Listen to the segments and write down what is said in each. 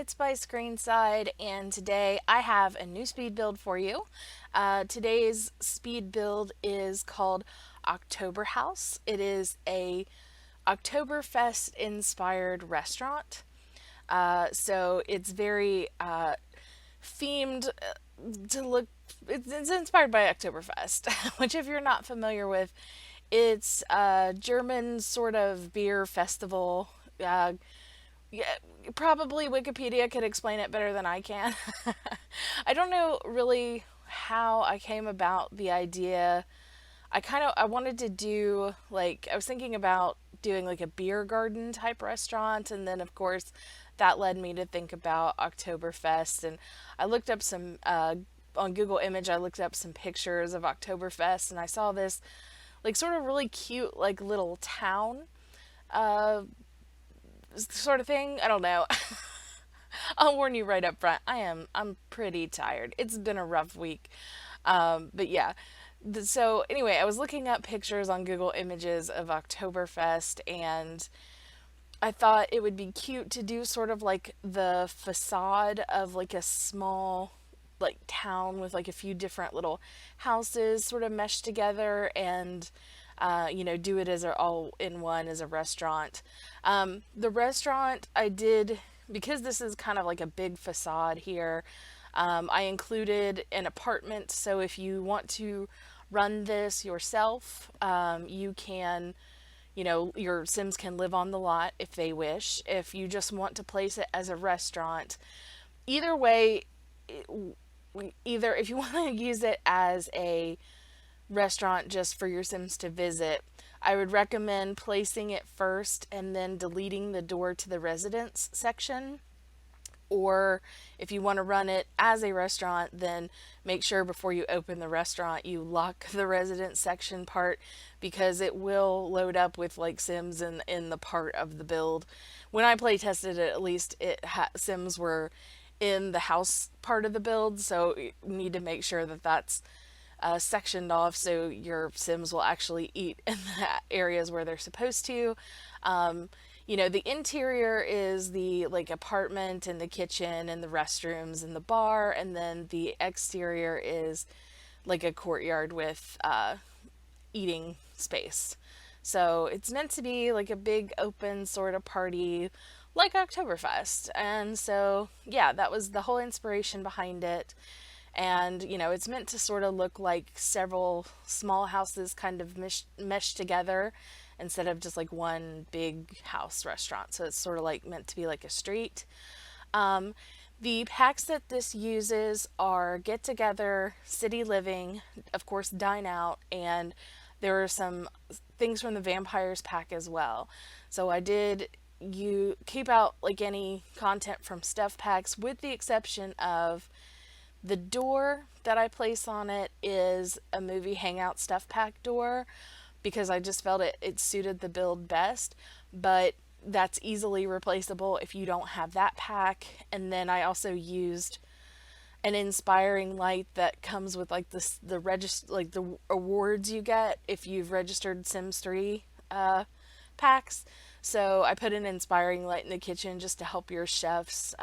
it's byscreenside, and today I have a new speed build for you. Today's speed build is called Oktober House. It is a Oktoberfest inspired restaurant. So it's very themed to look. It's inspired by Oktoberfest, which, if you're not familiar with, it's a German sort of beer festival. Yeah, probably Wikipedia could explain it better than I can. I don't know really how I came about the idea. I wanted to do, like, I was thinking about doing like a beer garden type restaurant, and then of course that led me to think about Oktoberfest. And I looked up some on Google Image. I looked up some pictures of Oktoberfest, and I saw this like sort of really cute like little town uh sort of thing. I don't know. I'll warn you right up front. I'm pretty tired. It's been a rough week. But yeah. So anyway, I was looking up pictures on Google Images of Oktoberfest, and I thought it would be cute to do sort of like the facade of like a small like town with like a few different little houses sort of meshed together, and do it as a all in one as a restaurant. The restaurant I did, because this is kind of like a big facade here. I included an apartment, so if you want to run this yourself, you can, your Sims can live on the lot if they wish. If you just want to place it as a restaurant, either way, either if you want to use it as a restaurant just for your Sims to visit, I would recommend placing it first and then deleting the door to the residence section. Or if you want to run it as a restaurant, then make sure before you open the restaurant you lock the residence section part, because it will load up with like Sims in the part of the build. When I play tested it, at least Sims were in the house part of the build, so you need to make sure that that's sectioned off so your Sims will actually eat in the areas where they're supposed to. The interior is the like apartment and the kitchen and the restrooms and the bar, and then the exterior is like a courtyard with eating space. So it's meant to be like a big open sort of party like Oktoberfest. And so, yeah, that was the whole inspiration behind it. And, it's meant to sort of look like several small houses kind of meshed together instead of just like one big house restaurant. So it's sort of like meant to be like a street. Um, the packs that this uses are Get Together, City Living, of course, Dine Out, and there are some things from the Vampires pack as well. So I did you keep out like any content from stuff packs, with the exception of the door that I place on it is a movie hangout stuff pack door, because I just felt it suited the build best. But that's easily replaceable if you don't have that pack. And then I also used an inspiring light that comes with like the register, like the awards you get if you've registered Sims 3 packs. So I put an inspiring light in the kitchen just to help your chefs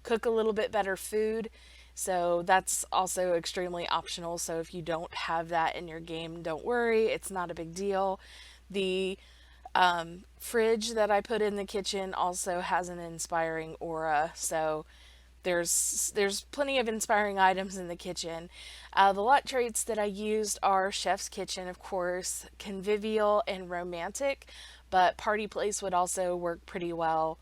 cook a little bit better food. So that's also extremely optional. So if you don't have that in your game, don't worry, it's not a big deal. The fridge that I put in the kitchen also has an inspiring aura. So there's plenty of inspiring items in the kitchen. The lot traits that I used are Chef's Kitchen, of course, Convivial, and Romantic, but Party Place would also work pretty well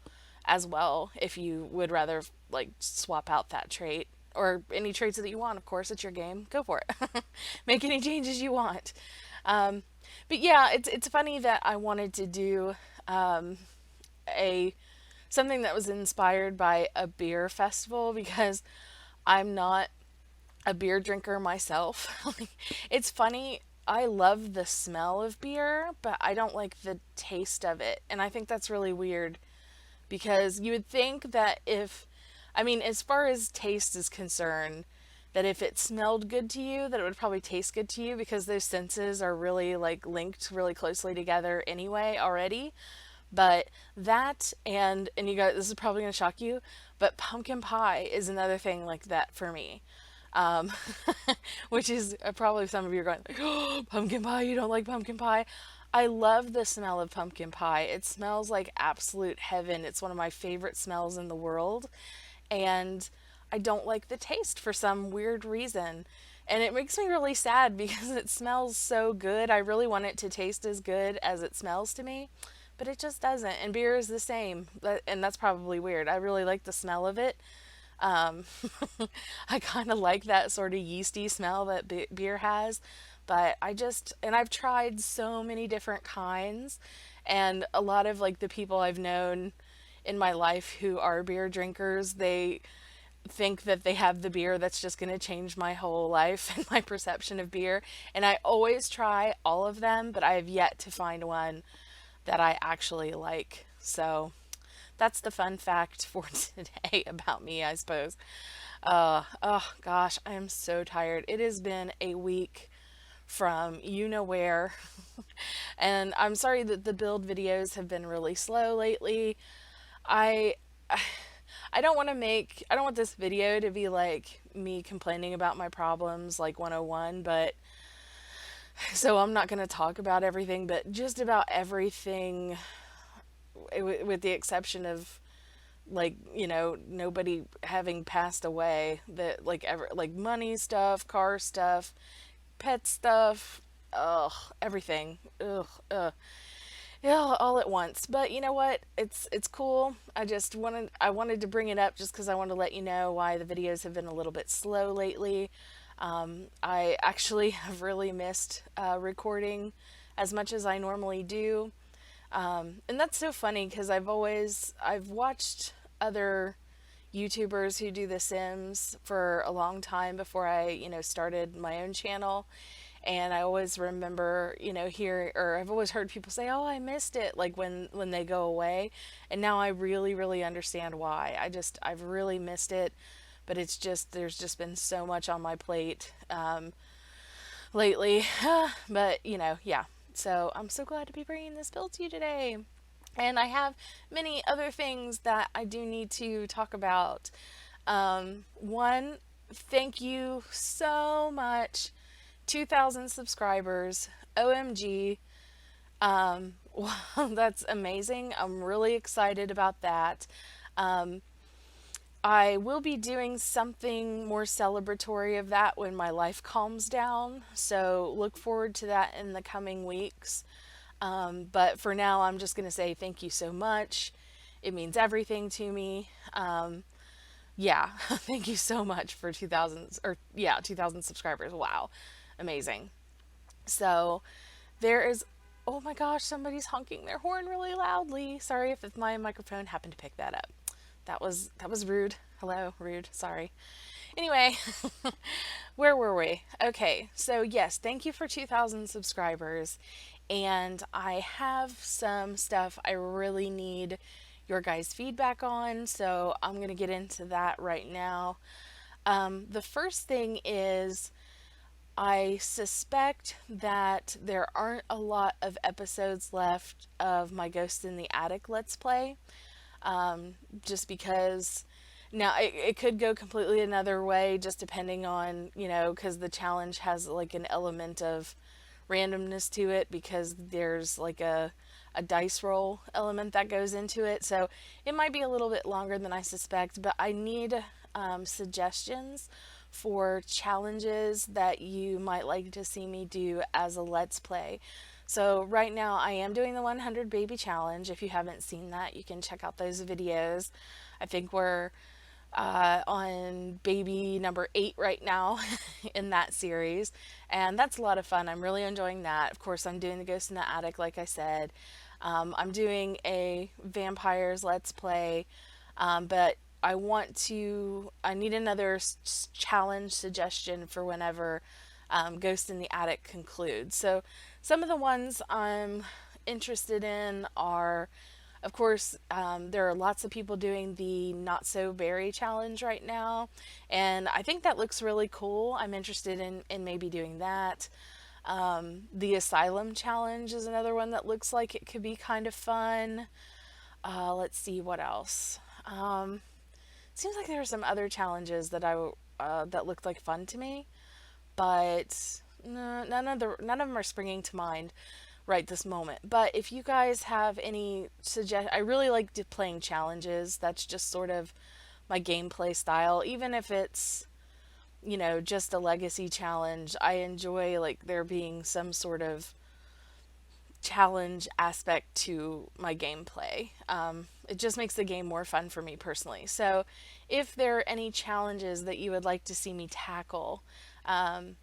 as well if you would rather like swap out that trait, or any traits that you want. Of course, it's your game. Go for it. Make any changes you want. Um, but yeah, it's funny that I wanted to do a something that was inspired by a beer festival, because I'm not a beer drinker myself. It's funny. I love the smell of beer, but I don't like the taste of it. And I think that's really weird, because you would think that as far as taste is concerned, that if it smelled good to you, that it would probably taste good to you, because those senses are really like linked really closely together anyway already. But that and you guys, this is probably going to shock you, but pumpkin pie is another thing like that for me. Um, which is probably some of you are going like, oh, pumpkin pie, you don't like pumpkin pie. I love the smell of pumpkin pie. It smells like absolute heaven. It's one of my favorite smells in the world. And I don't like the taste for some weird reason. And it makes me really sad because it smells so good. I really want it to taste as good as it smells to me, but it just doesn't. And beer is the same. And that's probably weird. I really like the smell of it. Um, I kind of like that sort of yeasty smell that beer has, but and I've tried so many different kinds, and a lot of like the people I've known in my life who are beer drinkers, they think that they have the beer that's just going to change my whole life and my perception of beer. And I always try all of them, but I have yet to find one that I actually like. So that's the fun fact for today about me, I suppose. Oh gosh, I am so tired. It has been a week from you know where. And I'm sorry that the build videos have been really slow lately. I I don't want this video to be like me complaining about my problems like 101, but so I'm not going to talk about everything, but just about everything with the exception of like, nobody having passed away, that like ever, like money stuff, car stuff, pet stuff, ugh, everything. Ugh. Yeah, all at once. But you know what? It's cool. I wanted to bring it up just because I want to let you know why the videos have been a little bit slow lately. I actually have really missed recording as much as I normally do. And that's so funny because I've watched other YouTubers who do The Sims for a long time before I, started my own channel. And I always remember, I've always heard people say, "Oh, I missed it," like when they go away. And now I really, really understand why. I've really missed it, but there's just been so much on my plate lately. But yeah. So I'm so glad to be bringing this build to you today. And I have many other things that I do need to talk about. One, thank you so much. 2,000 subscribers. OMG. Well, that's amazing. I'm really excited about that. Um, I will be doing something more celebratory of that when my life calms down. So look forward to that in the coming weeks. But for now, I'm just going to say thank you so much. It means everything to me. Yeah, thank you so much for 2,000 or yeah, 2,000 subscribers. Wow, amazing. So there is, oh my gosh, somebody's honking their horn really loudly. Sorry if my microphone happened to pick that up. That was rude. Hello, rude. Sorry. Anyway, where were we? Okay, so yes, thank you for 2,000 subscribers. And I have some stuff I really need your guys' feedback on, so I'm going to get into that right now. The first thing is I suspect that there aren't a lot of episodes left of my Ghost in the Attic Let's Play, just because now it could go completely another way just depending on, because the challenge has like an element of randomness to it because there's like a dice roll element that goes into it. So it might be a little bit longer than I suspect, but I need suggestions for challenges that you might like to see me do as a Let's Play. So right now I am doing the 100 baby challenge. If you haven't seen that, you can check out those videos. I think we're on baby number 8 right now in that series, and that's a lot of fun. I'm really enjoying that. Of course, I'm doing the Ghost in the Attic, like I said. I'm doing a vampires Let's Play, but I need another challenge suggestion for whenever Ghost in the Attic concludes. So some of the ones I'm interested in are, of course, there are lots of people doing the Not So Berry challenge right now, and I think that looks really cool. I'm interested in maybe doing that. The Asylum Challenge is another one that looks like it could be kind of fun. Let's see what else. Seems like there are some other challenges that looked like fun to me, but no, none of them are springing to mind right this moment. But if you guys have any I really like playing challenges. That's just sort of my gameplay style. Even if it's, just a legacy challenge, I enjoy like there being some sort of challenge aspect to my gameplay. It just makes the game more fun for me personally. So, if there are any challenges that you would like to see me tackle,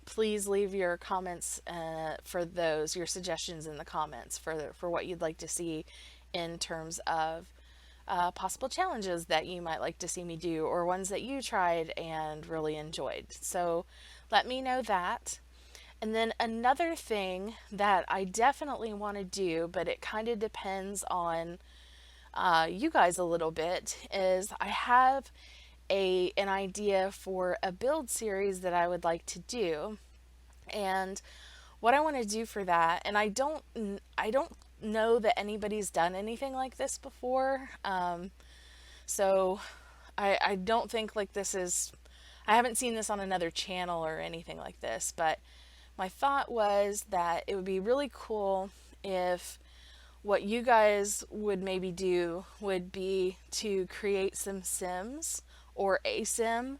please leave your comments for those, your suggestions in the comments for what you'd like to see in terms of possible challenges that you might like to see me do or ones that you tried and really enjoyed. So, let me know that. And then another thing that I definitely want to do, but it kind of depends on you guys a little bit, is I have an idea for a build series that I would like to do. And what I want to do for that, and I don't know that anybody's done anything like this before. So I don't think like this is, I haven't seen this on another channel or anything like this, but my thought was that it would be really cool if what you guys would maybe do would be to create some Sims or a Sim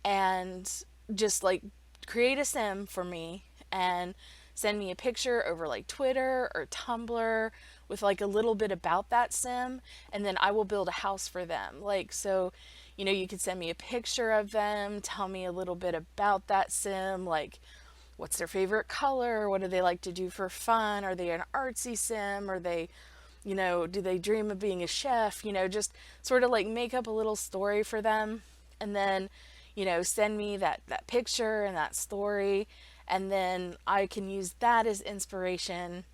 and just like create a Sim for me and send me a picture over like Twitter or Tumblr with like a little bit about that Sim, and then I will build a house for them. Like, so, you could send me a picture of them, tell me a little bit about that Sim, like what's their favorite color, what do they like to do for fun, are they an artsy Sim, are they, do they dream of being a chef, just sort of like make up a little story for them, and then, send me that picture and that story, and then I can use that as inspiration,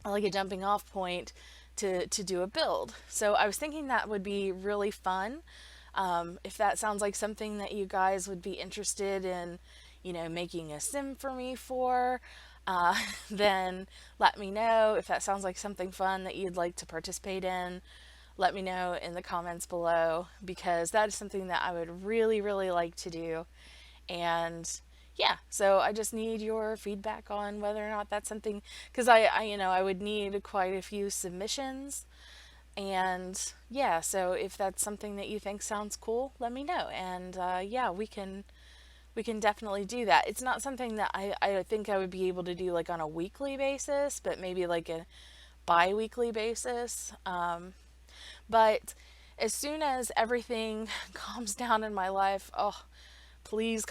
like a jumping off point to do a build. So I was thinking that would be really fun. If that sounds like something that you guys would be interested in, making a sim for me for, uh, then let me know. If that sounds like something fun that you'd like to participate in, let me know in the comments below, because that is something that I would really, really like to do. And yeah, so I just need your feedback on whether or not that's something, because I would need quite a few submissions. And yeah, so if that's something that you think sounds cool, let me know. And yeah, we can definitely do that. It's not something that I think I would be able to do like on a weekly basis, but maybe like a bi-weekly basis. But as soon as everything calms down in my life, oh, please,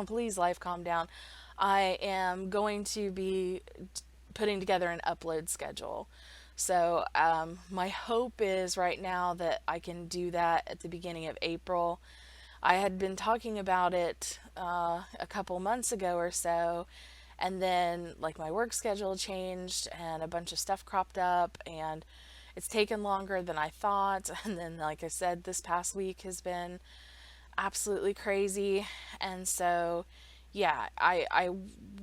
please, life calm down. I am going to be putting together an upload schedule. So my hope is right now that I can do that at the beginning of April. I had been talking about it a couple months ago or so, and then like my work schedule changed and a bunch of stuff cropped up, and it's taken longer than I thought. And then, like I said, this past week has been absolutely crazy. And so, yeah, I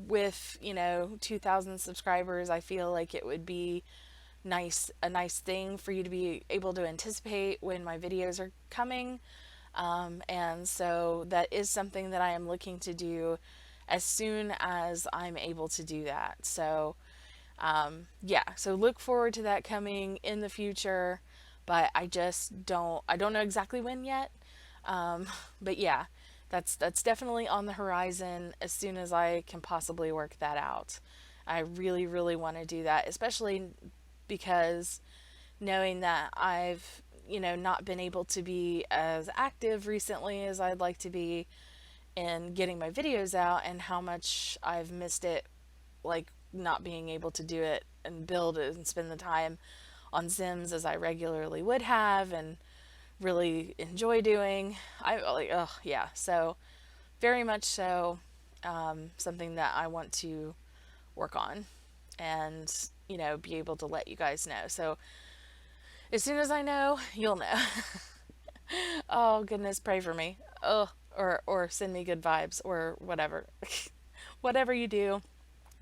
with 2,000 subscribers, I feel like it would be a nice thing for you to be able to anticipate when my videos are coming. And so that is something that I am looking to do as soon as I'm able to do that. So, yeah, so look forward to that coming in the future, but I don't know exactly when yet. Um, but yeah, that's definitely on the horizon as soon as I can possibly work that out. I really, really want to do that, especially because knowing that I've, not been able to be as active recently as I'd like to be in getting my videos out, and how much I've missed it, like not being able to do it and build it and spend the time on Sims as I regularly would have and really enjoy doing. I like, oh yeah, so very much so, something that I want to work on and be able to let you guys know. So as soon as I know, you'll know. Oh goodness, pray for me. Oh, or send me good vibes or whatever. Whatever you do,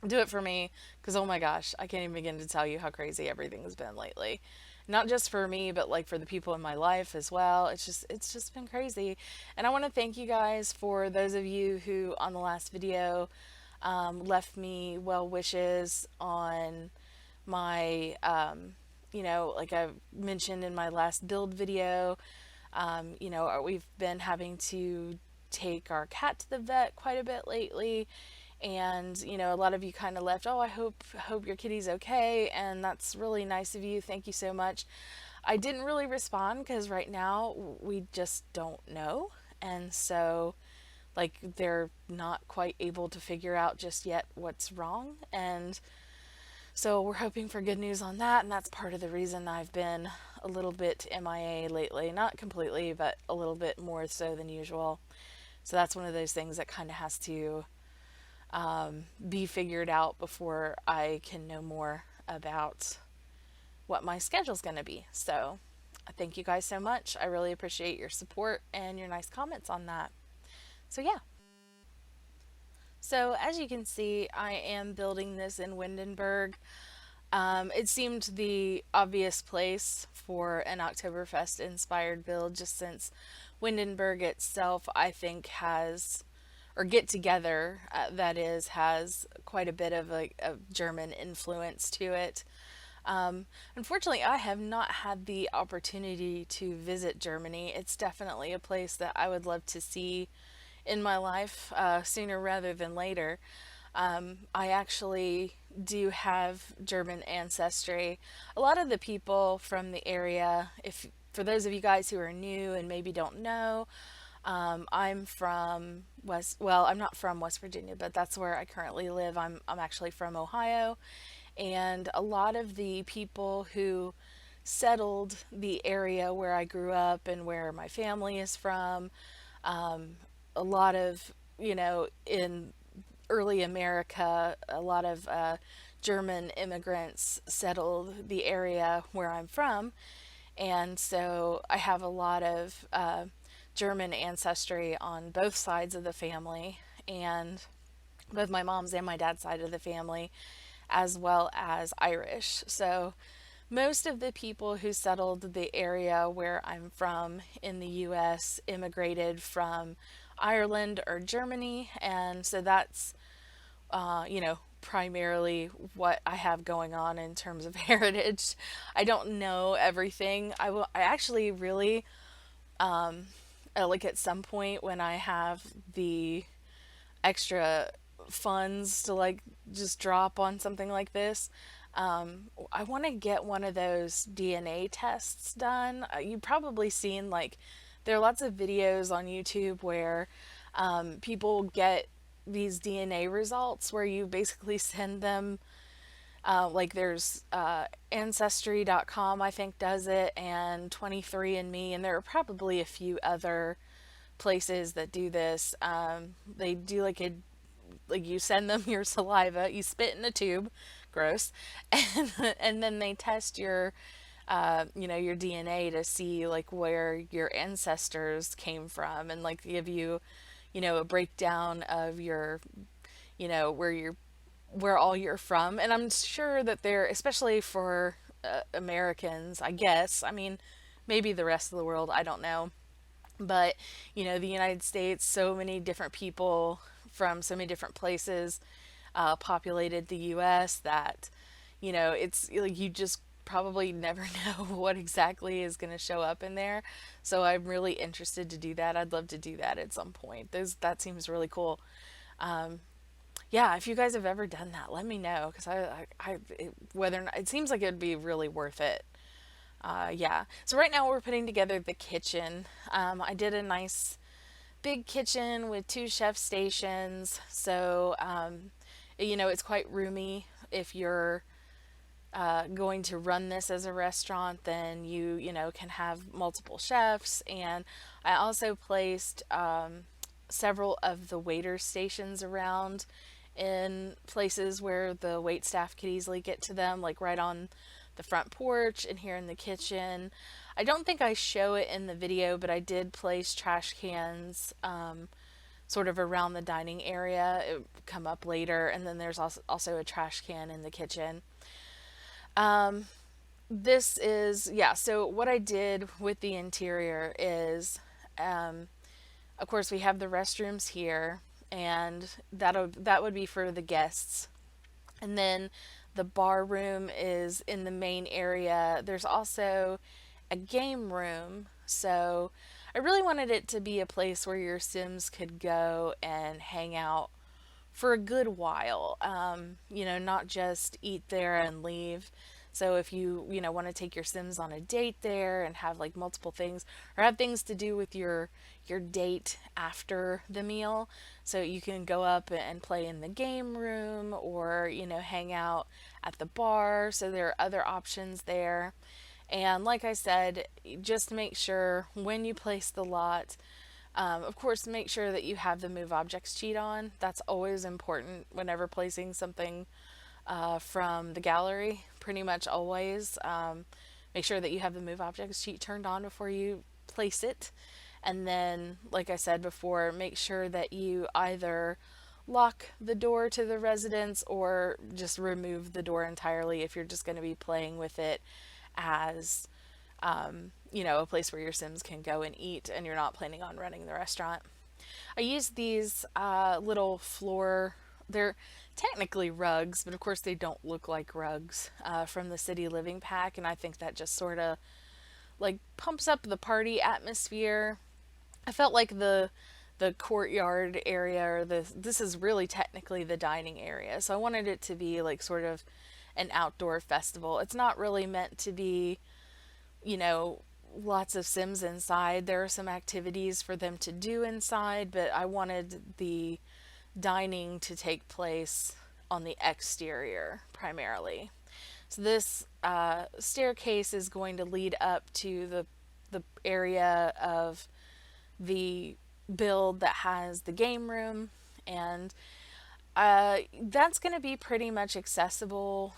Do it for me, because oh my gosh, I can't even begin to tell you how crazy everything's been lately. Not just for me, but like for the people in my life as well. It's just been crazy. And I want to thank you guys for those of you who on the last video left me well wishes on my, like I mentioned in my last build video. We've been having to take our cat to the vet quite a bit lately, and a lot of you kind of left, oh, I hope your kitty's okay, and that's really nice of you. Thank you so much. I didn't really respond because right now we just don't know, and so like they're not quite able to figure out just yet what's wrong, and so we're hoping for good news on that, and that's part of the reason I've been a little bit MIA lately. Not completely, but a little bit more so than usual. So that's one of those things that kind of has to be figured out before I can know more about what my schedule's going to be. So thank you guys so much. I really appreciate your support and your nice comments on that. So yeah. So as you can see, I am building this in Windenburg. It seemed the obvious place for an Oktoberfest inspired build, just since Windenburg itself, I think, has, or get together, that is, has quite a bit of a German influence to it. Unfortunately, I have not had the opportunity to visit Germany. It's definitely a place that I would love to see in my life sooner rather than later. I actually do have German ancestry. A lot of the people from the area, if for those of you guys who are new and maybe don't know, I'm from well, I'm not from West Virginia, but that's where I currently live. I'm actually from Ohio, and a lot of the people who settled the area where I grew up and where my family is from, a lot of, in early America, a lot of German immigrants settled the area where I'm from. And so I have a lot of German ancestry on both sides of the family, and both my mom's and my dad's side of the family, as well as Irish. So most of the people who settled the area where I'm from in the US immigrated from Ireland or Germany, and so that's primarily what I have going on in terms of heritage. I don't know everything. I actually really, like at some point when I have the extra funds to like just drop on something like this, I want to get one of those DNA tests done. You've probably seen like there are lots of videos on YouTube where people get these DNA results where you basically send them, like there's ancestry.com I think does it, and 23andMe, and there are probably a few other places that do this. They do like you send them your saliva, you spit in a tube, gross, and then they test your DNA to see like where your ancestors came from, and like give you, a breakdown of your, where all you're from. And I'm sure that they're, especially for Americans, I guess. I mean, maybe the rest of the world, I don't know. But, the United States, so many different people from so many different places populated the US that, it's like you just probably never know what exactly is going to show up in there. So I'm really interested to do that. I'd love to do that at some point. That seems really cool. Yeah, if you guys have ever done that, let me know, because whether or not, it seems like it'd be really worth it. Yeah. So right now we're putting together the kitchen. I did a nice big kitchen with two chef stations. So, it's quite roomy. If you're going to run this as a restaurant, then you can have multiple chefs. And I also placed several of the waiter stations around in places where the wait staff could easily get to them, like right on the front porch and here in the kitchen. I don't think I show it in the video, but I did place trash cans sort of around the dining area. It would come up later, and then there's also a trash can in the kitchen. This is, yeah, so what I did with the interior is, of course, we have the restrooms here, and that would be for the guests. And then the bar room is in the main area. There's also a game room. So I really wanted it to be a place where your Sims could go and hang out for a good while. Not just eat there and leave. So if you want to take your Sims on a date there and have like multiple things or have things to do with your date after the meal, so you can go up and play in the game room or hang out at the bar. So there are other options there. And like I said, just make sure when you place the lot, of course, make sure that you have the move objects cheat on. That's always important whenever placing something from the gallery, pretty much always. Make sure that you have the move objects sheet turned on before you place it. And then, like I said before, make sure that you either lock the door to the residence or just remove the door entirely if you're just going to be playing with it as, a place where your Sims can go and eat and you're not planning on running the restaurant. I used these little floor, they're technically rugs, but of course they don't look like rugs from the City Living Pack, and I think that just sort of like pumps up the party atmosphere. I felt like the courtyard area or this is really technically the dining area. So I wanted it to be like sort of an outdoor festival. It's not really meant to be, lots of Sims inside. There are some activities for them to do inside, but I wanted the dining to take place on the exterior primarily. So this staircase is going to lead up to the area of the build that has the game room, and that's going to be pretty much accessible.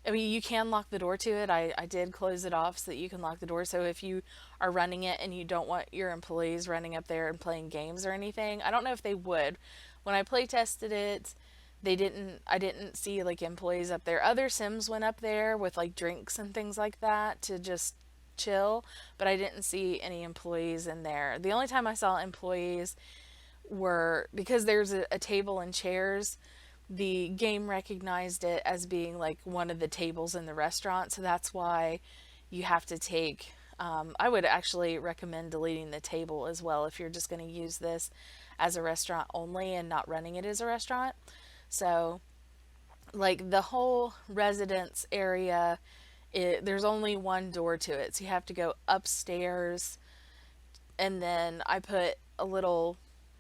I mean, you can lock the door to it. I did close it off so that you can lock the door. So if you are running it and you don't want your employees running up there and playing games or anything, I don't know if they would. When I play tested it, I didn't see like employees up there. Other Sims went up there with like drinks and things like that to just chill, but I didn't see any employees in there. The only time I saw employees were because there's a table and chairs. The game recognized it as being like one of the tables in the restaurant, so that's why you have to take. I would actually recommend deleting the table as well if you're just going to use this as a restaurant only and not running it as a restaurant. So, like the whole residence area, there's only one door to it, so you have to go upstairs, and then I put a little,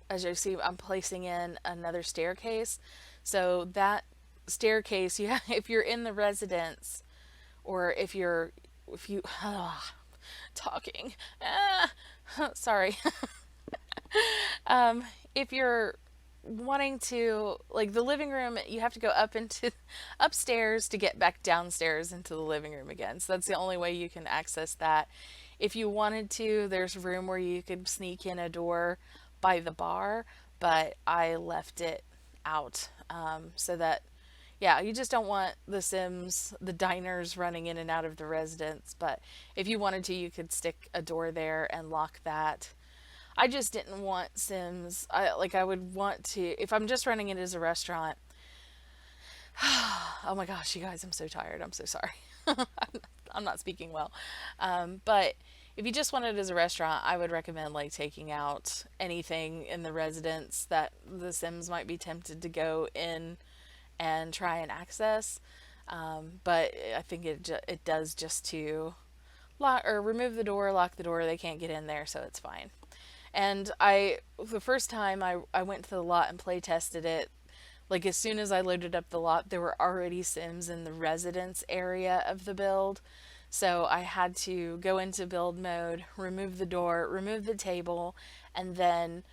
as you see, I'm placing in another staircase. So that staircase, if you're in the residence, or if you talking, sorry, if you're wanting to, like the living room, you have to go up into upstairs to get back downstairs into the living room again. So that's the only way you can access that. If you wanted to, there's room where you could sneak in a door by the bar, but I left it out so that, yeah, you just don't want the Sims, the diners running in and out of the residence. But if you wanted to, you could stick a door there and lock that. I just didn't want Sims. I would want to, if I'm just running it as a restaurant. Oh my gosh, you guys, I'm so tired. I'm so sorry. I'm not speaking well. But if you just want it as a restaurant, I would recommend like taking out anything in the residence that the Sims might be tempted to go in and try and access. But I think it does just to lock or remove the door, lock the door. They can't get in there, so it's fine. And the first time I went to the lot and play tested it, like as soon as I loaded up the lot, there were already Sims in the residence area of the build. So I had to go into build mode, remove the door, remove the table, and then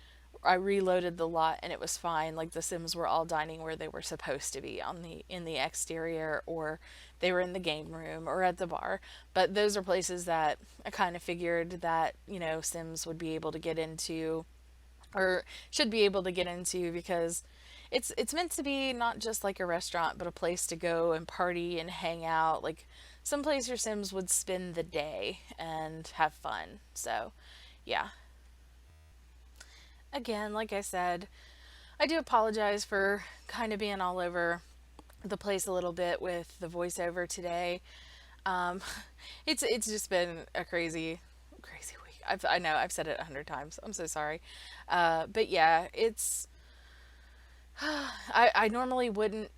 I reloaded the lot and it was fine. Like the Sims were all dining where they were supposed to be in the exterior, or they were in the game room or at the bar. But those are places that I kind of figured that, Sims would be able to get into or should be able to get into, because it's meant to be not just like a restaurant, but a place to go and party and hang out, like some place your Sims would spend the day and have fun. So, yeah. Again, like I said, I do apologize for kind of being all over the place a little bit with the voiceover today. Um, it's just been a crazy week. I know I've said it 100 times. I'm so sorry, but yeah, it's I normally wouldn't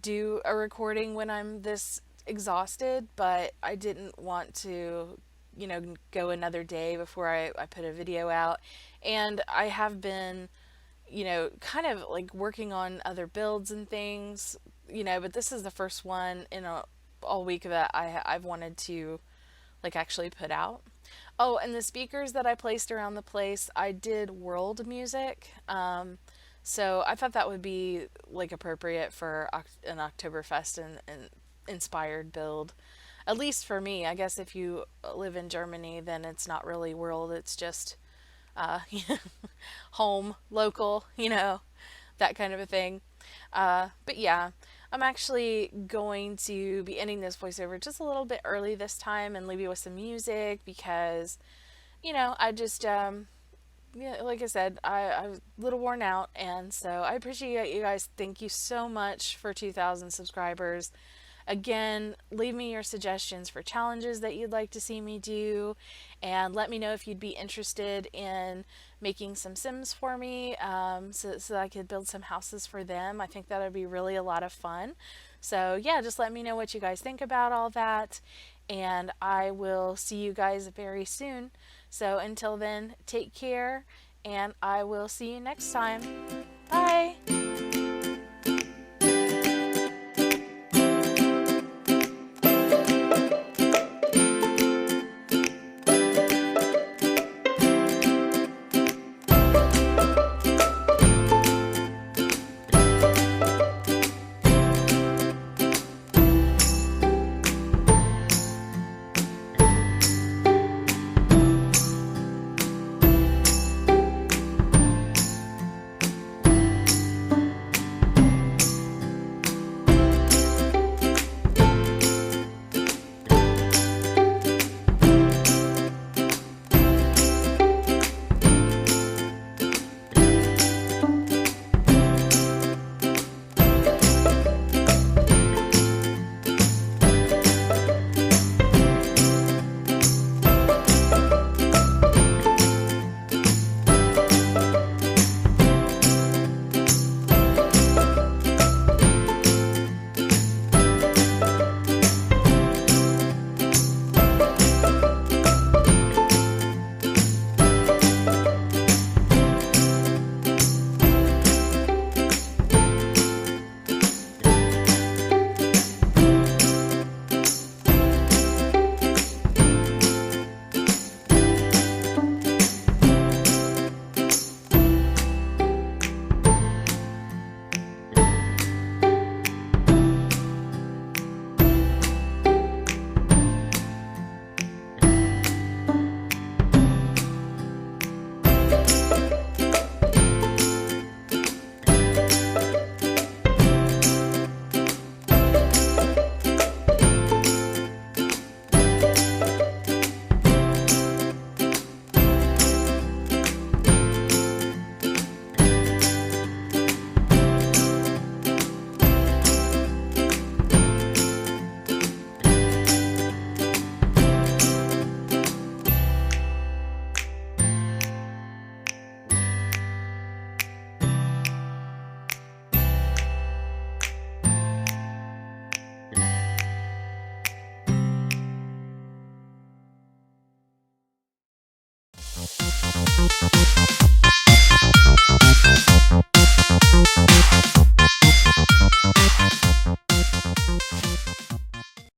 do a recording when I'm this exhausted, but I didn't want to, go another day before I put a video out. And I have been, kind of like working on other builds and things, but this is the first one in all week that I've wanted to like actually put out. Oh, and the speakers that I placed around the place, I did world music. So I thought that would be like appropriate for an Oktoberfest and inspired build. At least for me, I guess if you live in Germany, then it's not really world. It's just uh, home, local, that kind of a thing. But yeah, I'm actually going to be ending this voiceover just a little bit early this time and leave you with some music because, I just, yeah, like I said, I'm a little worn out. And so I appreciate you guys. Thank you so much for 2,000 subscribers. Again, leave me your suggestions for challenges that you'd like to see me do, and let me know if you'd be interested in making some Sims for me, so I could build some houses for them. I think that would be really a lot of fun. So, yeah, just let me know what you guys think about all that, and I will see you guys very soon. So, until then, take care, and I will see you next time. Bye!